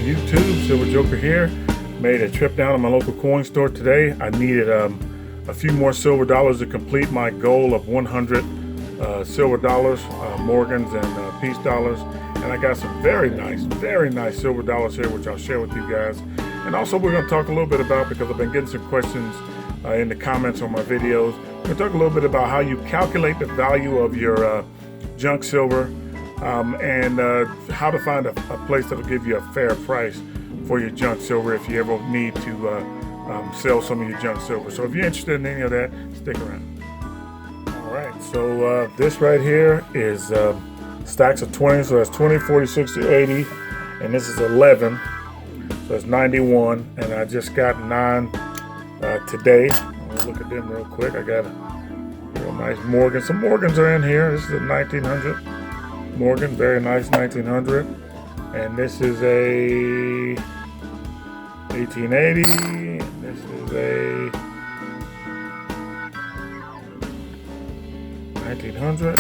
YouTube. Silver Joker here. Made a trip down to my local coin store today. I needed a few more silver dollars to complete my goal of 100 silver dollars, Morgans and peace dollars. And I got some very nice silver dollars here, which I'll share with you guys. And also we're going to talk a little bit about, because I've been getting some questions in the comments on my videos, we're going to talk a little bit about how you calculate the value of your junk silver, and how to find a place that will give you a fair price for your junk silver if you ever need to sell some of your junk silver. So if you're interested in any of that, stick around. All right, so this right here is stacks of 20, so that's 20, 40, 60, 80, and this is 11, so it's 91, and I just got 9 today. I'll look at them real quick. I got a real nice Morgan. Some Morgans are in here. This is a 1900 Morgan, very nice 1900, and this is a 1880, and this is a 1900.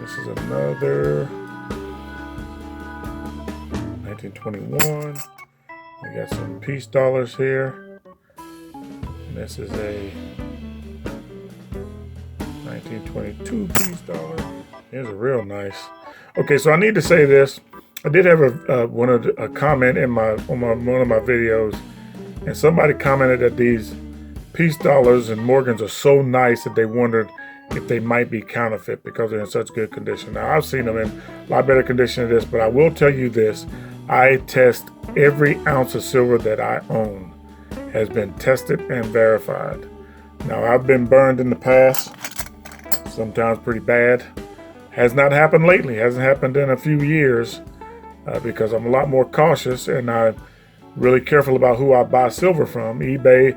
This is another 1921. We got some peace dollars here. And this is a 1922 peace dollar. Here's a real nice. Okay, so I need to say this. I did have a comment in one of my videos, and somebody commented that these peace dollars and Morgans are so nice that they wondered if they might be counterfeit because they're in such good condition. Now, I've seen them in a lot better condition than this, but I will tell you this. I test every ounce of silver that I own has been tested and verified. Now, I've been burned in the past, sometimes pretty bad. Has not happened lately, hasn't happened in a few years, because I'm a lot more cautious and I'm really careful about who I buy silver from. eBay,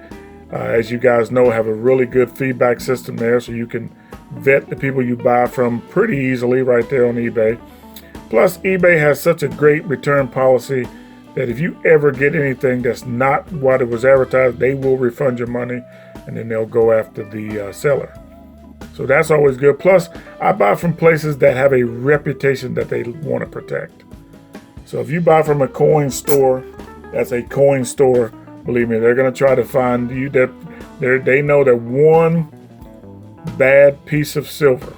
as you guys know, have a really good feedback system there, so you can vet the people you buy from pretty easily right there on eBay. Plus, eBay has such a great return policy that if you ever get anything that's not what it was advertised, they will refund your money, and then they'll go after the seller. So that's always good. Plus, I buy from places that have a reputation that they want to protect. So if you buy from a coin store, that's a coin store, believe me, they're going to try to find you that they know that one bad piece of silver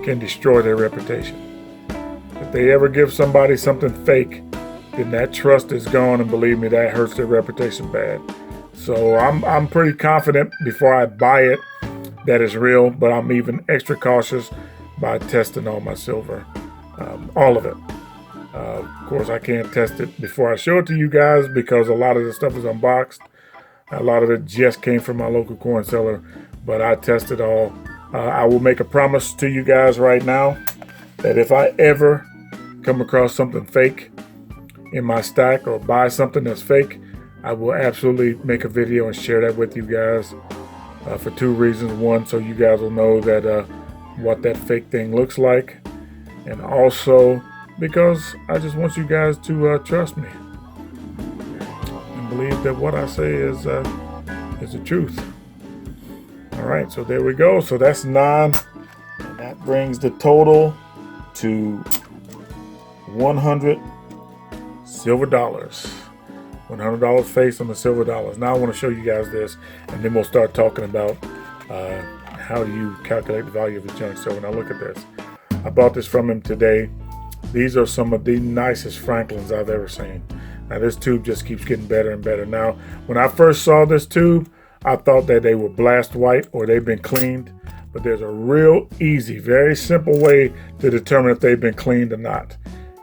can destroy their reputation. If they ever give somebody something fake, then that trust is gone, and believe me, that hurts their reputation bad. So I'm pretty confident before I buy it that is real, but I'm even extra cautious by testing all my silver, all of it. Of course, I can't test it before I show it to you guys because a lot of the stuff is unboxed. A lot of it just came from my local coin seller, but I test it all. I will make a promise to you guys right now that if I ever come across something fake in my stack or buy something that's fake, I will absolutely make a video and share that with you guys. For 2 reasons. One, so you guys will know that what that fake thing looks like, and also because I just want you guys to trust me and believe that what I say is the truth. All right, so there we go. So that's 9, and that brings the total to 100 silver dollars. $100 face on the silver dollars. Now I want to show you guys this, and then we'll start talking about how do you calculate the value of the junk silver. Now look at this. I bought this from him today. These are some of the nicest Franklins I've ever seen. Now this tube just keeps getting better and better. Now when I first saw this tube, I thought that they were blast white or they've been cleaned, but there's a real easy, very simple way to determine if they've been cleaned or not.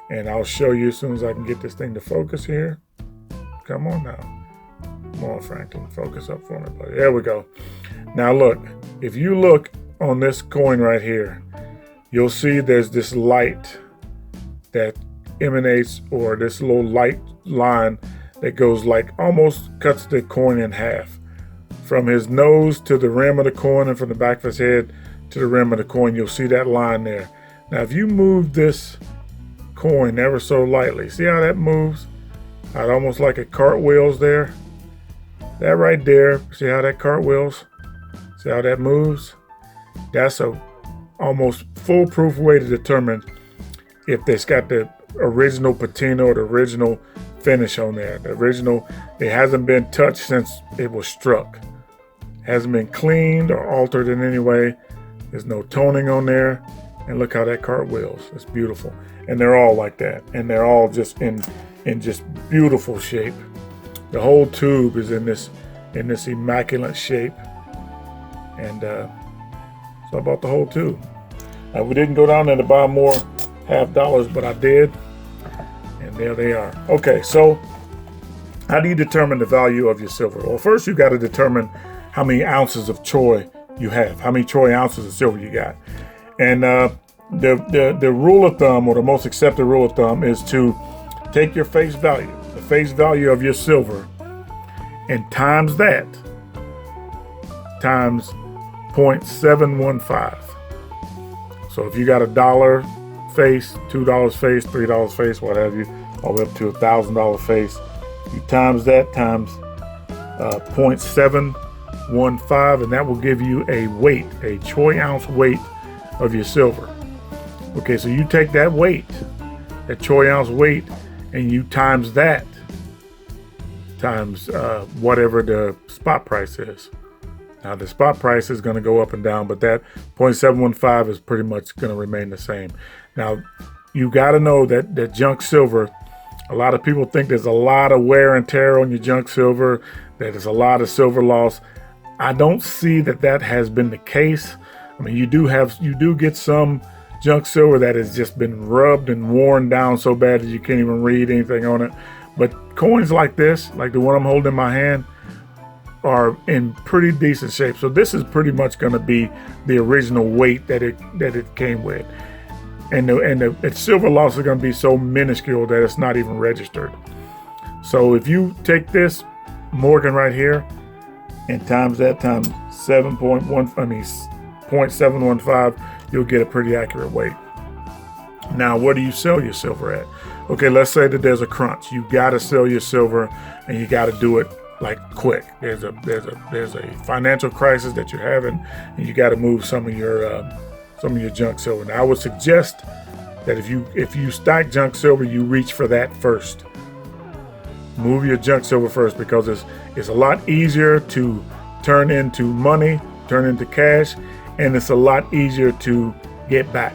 And I'll show you as soon as I can get this thing to focus here. Come on now. Come on, Franklin. Focus up for me, buddy. There we go. Now look, if you look on this coin right here, you'll see there's this light that emanates, or this little light line that goes like almost cuts the coin in half. From his nose to the rim of the coin, and from the back of his head to the rim of the coin, you'll see that line there. Now if you move this coin ever so lightly, see how that moves? I'd almost like it cartwheels there. That right there, see how that cartwheels? See how that moves? That's a almost foolproof way to determine if it's got the original patina or the original finish on there. The original, it hasn't been touched since it was struck. Hasn't been cleaned or altered in any way. There's no toning on there. And look how that cartwheels. It's beautiful. And they're all like that. And they're all just in just beautiful shape. The whole tube is in this immaculate shape. And so I bought the whole tube. We didn't go down there to buy more half dollars, but I did. And there they are. Okay, so how do you determine the value of your silver? Well, first you got to determine how many ounces of troy you have, how many troy ounces of silver you got. And the rule of thumb, or the most accepted rule of thumb, is to take your face value, the face value of your silver, and times that times 0.715. So if you got $1 face, $2 face, $3 face, what have you, all the way up to $1,000 face, you times that times 0.715, and that will give you a weight, a troy ounce weight of your silver. Okay, so you take that weight, that troy ounce weight, and you times that times whatever the spot price is. Now the spot price is going to go up and down, but that 0.715 is pretty much going to remain the same. Now you got to know that junk silver, a lot of people think there's a lot of wear and tear on your junk silver, that there's a lot of silver loss. I don't see that has been the case. I mean, you do get some junk silver that has just been rubbed and worn down so bad that you can't even read anything on it. But coins like this, like the one I'm holding in my hand, are in pretty decent shape. So this is pretty much going to be the original weight that it came with. And the silver loss is going to be so minuscule that it's not even registered. So if you take this Morgan right here and times that times 0.715, you'll get a pretty accurate weight. Now, where do you sell your silver at? Okay, let's say that there's a crunch. You got to sell your silver, and you got to do it like quick. There's a financial crisis that you're having, and you got to move some of your junk silver. Now, I would suggest that if you stack junk silver, you reach for that first. Move your junk silver first, because it's a lot easier to turn into money, turn into cash, and it's a lot easier to get back.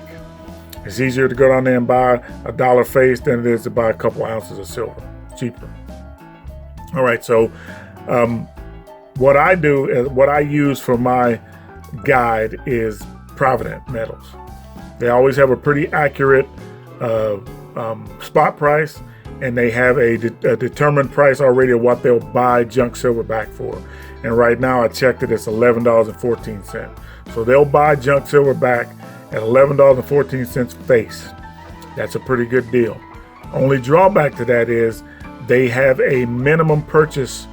It's easier to go down there and buy $1 face than it is to buy a couple ounces of silver. It's cheaper. All right, so what I do is, what I use for my guide is Provident metals. They always have a pretty accurate spot price, and they have a determined price already of what they'll buy junk silver back for. And right now I checked it, it's $11.14. So they'll buy junk silver back at $11.14 face. That's a pretty good deal. Only drawback to that is they have a minimum purchase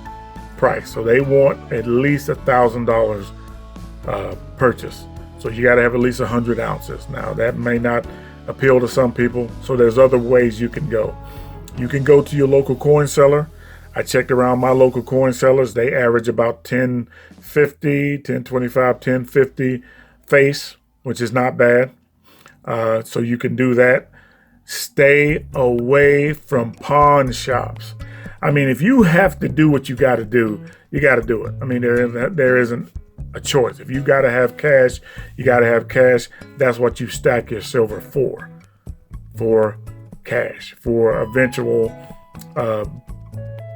price. So they want at least $1,000 purchase. So you got to have at least 100 ounces. Now that may not appeal to some people. So there's other ways you can go. You can go to your local coin seller. I checked around my local coin sellers. They average about $10.50, $10.25, $10.50 face, which is not bad. So you can do that. Stay away from pawn shops. I mean, if you have to do what you got to do, you got to do it. I mean, there isn't a choice. If you got to have cash, you got to have cash. That's what you stack your silver for cash, for eventual,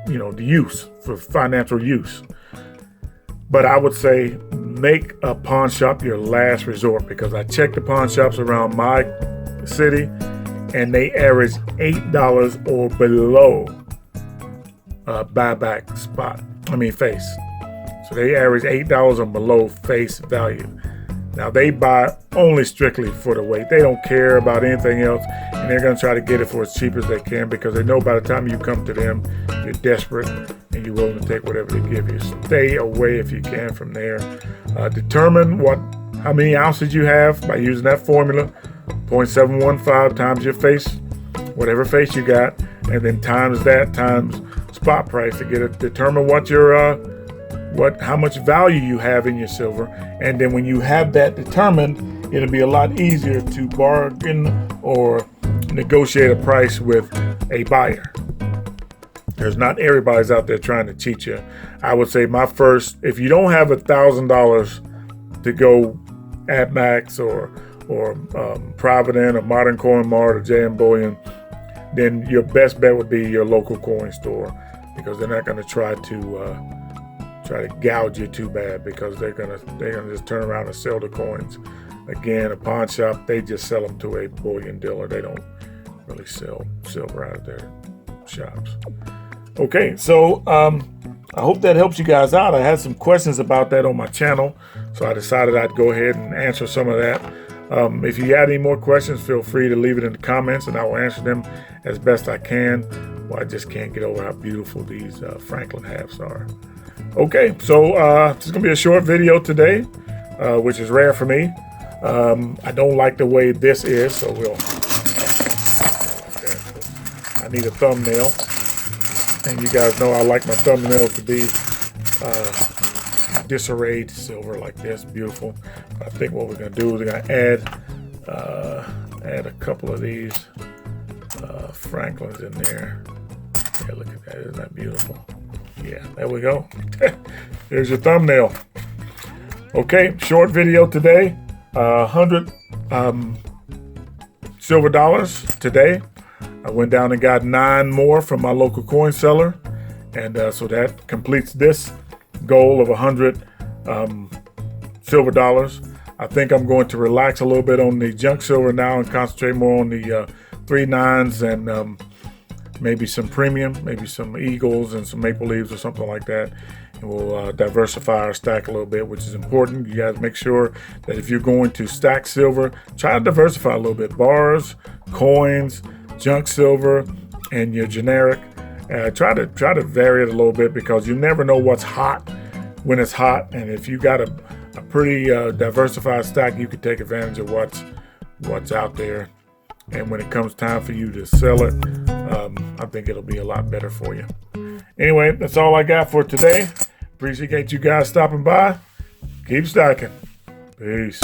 use, for financial use. But I would say make a pawn shop your last resort, because I checked the pawn shops around my city and they average $8 or below buyback face. So they average $8 or below face value. Now they buy only strictly for the weight. They don't care about anything else, and they're going to try to get it for as cheap as they can, because they know by the time you come to them, you're desperate and you're willing to take whatever they give you. Stay away if you can from there. Determine how many ounces you have by using that formula, 0.715 times your face, whatever face you got, and then times that times spot price to determine what your how much value you have in your silver. And then when you have that determined, it'll be a lot easier to bargain or negotiate a price with a buyer. There's not everybody's out there trying to cheat you. I would say if you don't have $1,000 to go at Max or Provident or Modern Coin Mart or JM Bullion, then your best bet would be your local coin store, because they're not going to try to gouge you too bad, because they're gonna just turn around and sell the coins. Again, a pawn shop, they just sell them to a bullion dealer. They don't really sell silver out of their shops. Okay, so I hope that helps you guys out. I had some questions about that on my channel, so I decided I'd go ahead and answer some of that. If you had any more questions, feel free to leave it in the comments, and I will answer them as best I can. Well, I just can't get over how beautiful these Franklin halves are. Okay, so this is going to be a short video today, which is rare for me. I don't like the way this is, so I need a thumbnail. And you guys know I like my thumbnails to be disarrayed silver like this, beautiful. I think what we're going to do is we're going to add a couple of these Franklins in there. Yeah, look at that. Isn't that beautiful? Yeah, there we go. There's your thumbnail. Okay, short video today. 100 silver dollars today. I went down and got 9 more from my local coin seller, and so that completes this goal of 100 silver dollars. I think I'm going to relax a little bit on the junk silver now and concentrate more on the 3 9s and maybe some premium, maybe some eagles and some maple leaves or something like that. And we'll diversify our stack a little bit, which is important. You guys make sure that if you're going to stack silver, try to diversify a little bit. Bars, coins, junk silver, and your generic. Try to vary it a little bit, because you never know what's hot when it's hot. And if you got a pretty diversified stack, you can take advantage of what's out there. And when it comes time for you to sell it, I think it'll be a lot better for you. Anyway, that's all I got for today. Appreciate you guys stopping by. Keep stacking. Peace.